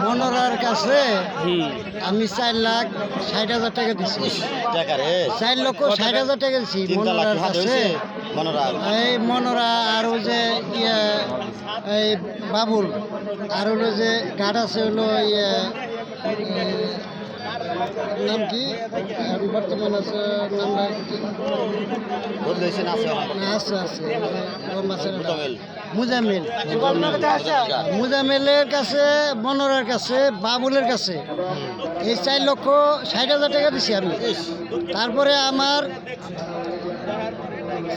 মনোরার কাছে আমি 4,60,000 টাকা দিচ্ছি। 4,60,000 টাকা দিচ্ছি মনোরার কাছে। এই মনোরা আর ওই যে এই বাবুল আর হলো যে গার্ড আছে হলো নাম কি বর্তমান আছে নামটা মুজামিলের কাছে মনোরার কাছে বাবুলের কাছে এই 4,60,000 টাকা দিছি আমি। তারপরে আমার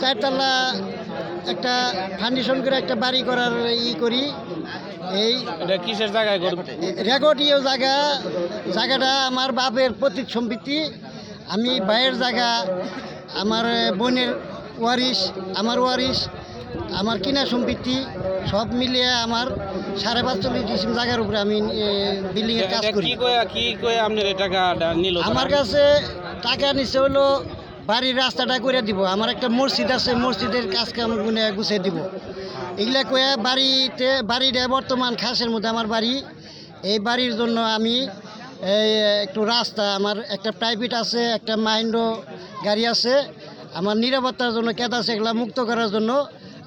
4 তলা একটা ফাউন্ডেশন করে একটা বাড়ি করার করি। এই কিসের জায়গায় রেকর্ডীয় জায়গাটা আমার বাপের পৈতৃক সম্পত্তি। আমি ভাইয়ের জায়গা, আমার বোনের ওয়ারিশ, আমার কিনা সম্পত্তি সব মিলিয়ে আমার 45 ডিসিম জায়গার উপরে আমি বিল্ডিং এর কাজ করি। আমার কাছে টাকা নিচ্ছে হলো বাড়ির রাস্তাটা করে দিব। আমার একটা মসজিদ আছে, মসজিদের কাজ কাম গুছিয়ে দিব। এগুলা কয়ে বাড়িটা বর্তমান খাসের মধ্যে আমার বাড়ি। এই বাড়ির জন্য আমি একটু রাস্তা, আমার একটা প্রাইভেট আছে, একটা মাইন্ডো গাড়ি আছে, আমার নিরাপত্তার জন্য কেদ আছে, এগুলা মুক্ত করার জন্য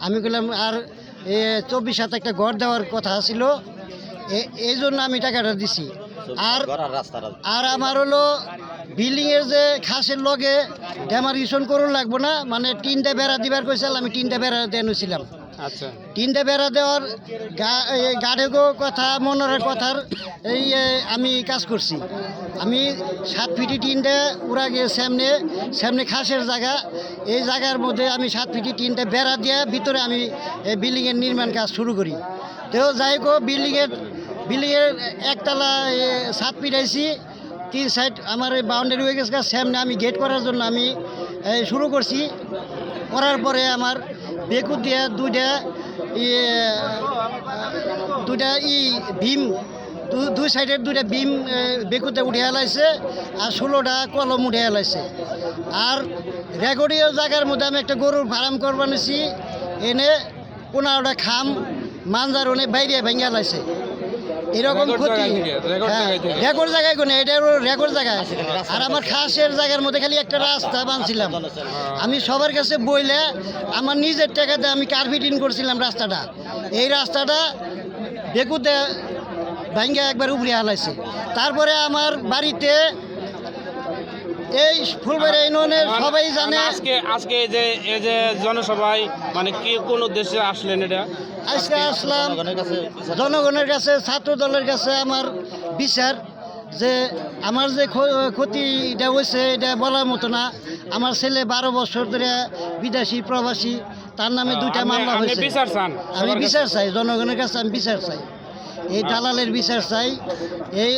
আমি বললাম। আর 24 হাতে একটা ঘর দেওয়ার কথা ছিল, এই জন্য আমি টাকাটা দিছি। আর আমার হলো বিল্ডিংয়ের যে খাসের লগে ডেমার্কেশন করুন লাগবো না, মানে 3টা বেড়া দিবার কইছিল, আমি 3টা বেড়া দেনছিলাম। আচ্ছা, 3টা বেড়া দেওয়ার গাড়েগো কথা মনোরের কথার আমি কাজ করছি। আমি 7 ফিটি 3টা উড়া গিয়ে সামনে খাসের জায়গা, এই জায়গার মধ্যে আমি 7 ফিটি 3টা বেড়া দিয়ে ভিতরে আমি বিল্ডিংয়ের নির্মাণ কাজ শুরু করি। তো যাই হোক বিল্ডিংয়ের একতলা 7 ফিট আইছি, 3 সাইড আমার বাউন্ডারি হয়ে গেছে। সামনে আমি গেট করার জন্য আমি শুরু করছি। করার পরে আমার বেকু দিয়ে দুইটা ভীম, দুই সাইডের 2টা ভীম বেকুতে উঠে এলাইছে, আর 16টা কলম উঠে এলাইছে। আর রেকর্ডীয় জায়গার মধ্যে আমি একটা গরুর ফার্ম করবার নিছি, এনে 15টা খাম মানজার ওনে বাইরে ভেঙে এলাইছে। এরকম ক্ষতি রেকর্ড জায়গায় কোনে, এটা রেকর্ড জায়গায়। আর আমার খাসের জায়গার মধ্যে খালি একটা রাস্তা বানছিলাম আমি সবার কাছে বইলে, আমার নিজের টাকাতে আমি কার্পেটিং করছিলাম রাস্তাটা। এই রাস্তাটা বেকুতে ভাঙ্গা একবার উপরে হালাইছে। তারপরে আমার বাড়িতে এই ফুলবাড়ি ইউনিয়নের সবাই জানে। আজকে এই যে জনসভায় মানে কি কোন উদ্দেশ্যে আসলেন? এটা আজকে আসলাম জনগণের কাছে, ছাত্র দলের কাছে আমার বিচার, যে আমার যে ক্ষতিটা হয়েছে এটা বলার মতো না। আমার ছেলে 12 বছর ধরে বিদেশি প্রবাসী, তার নামে 2টা মামলা হয়েছে। আমি বিচার চাই, জনগণের কাছে আমি বিচার চাই, এই দালালের বিচার চাই। এই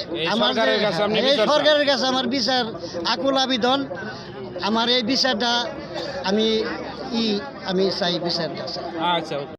সরকারের কাছে আমার বিচার আকুল আবেদন। আমার এই বিচারটা আমি চাই, বিচারটা চাই। আচ্ছা।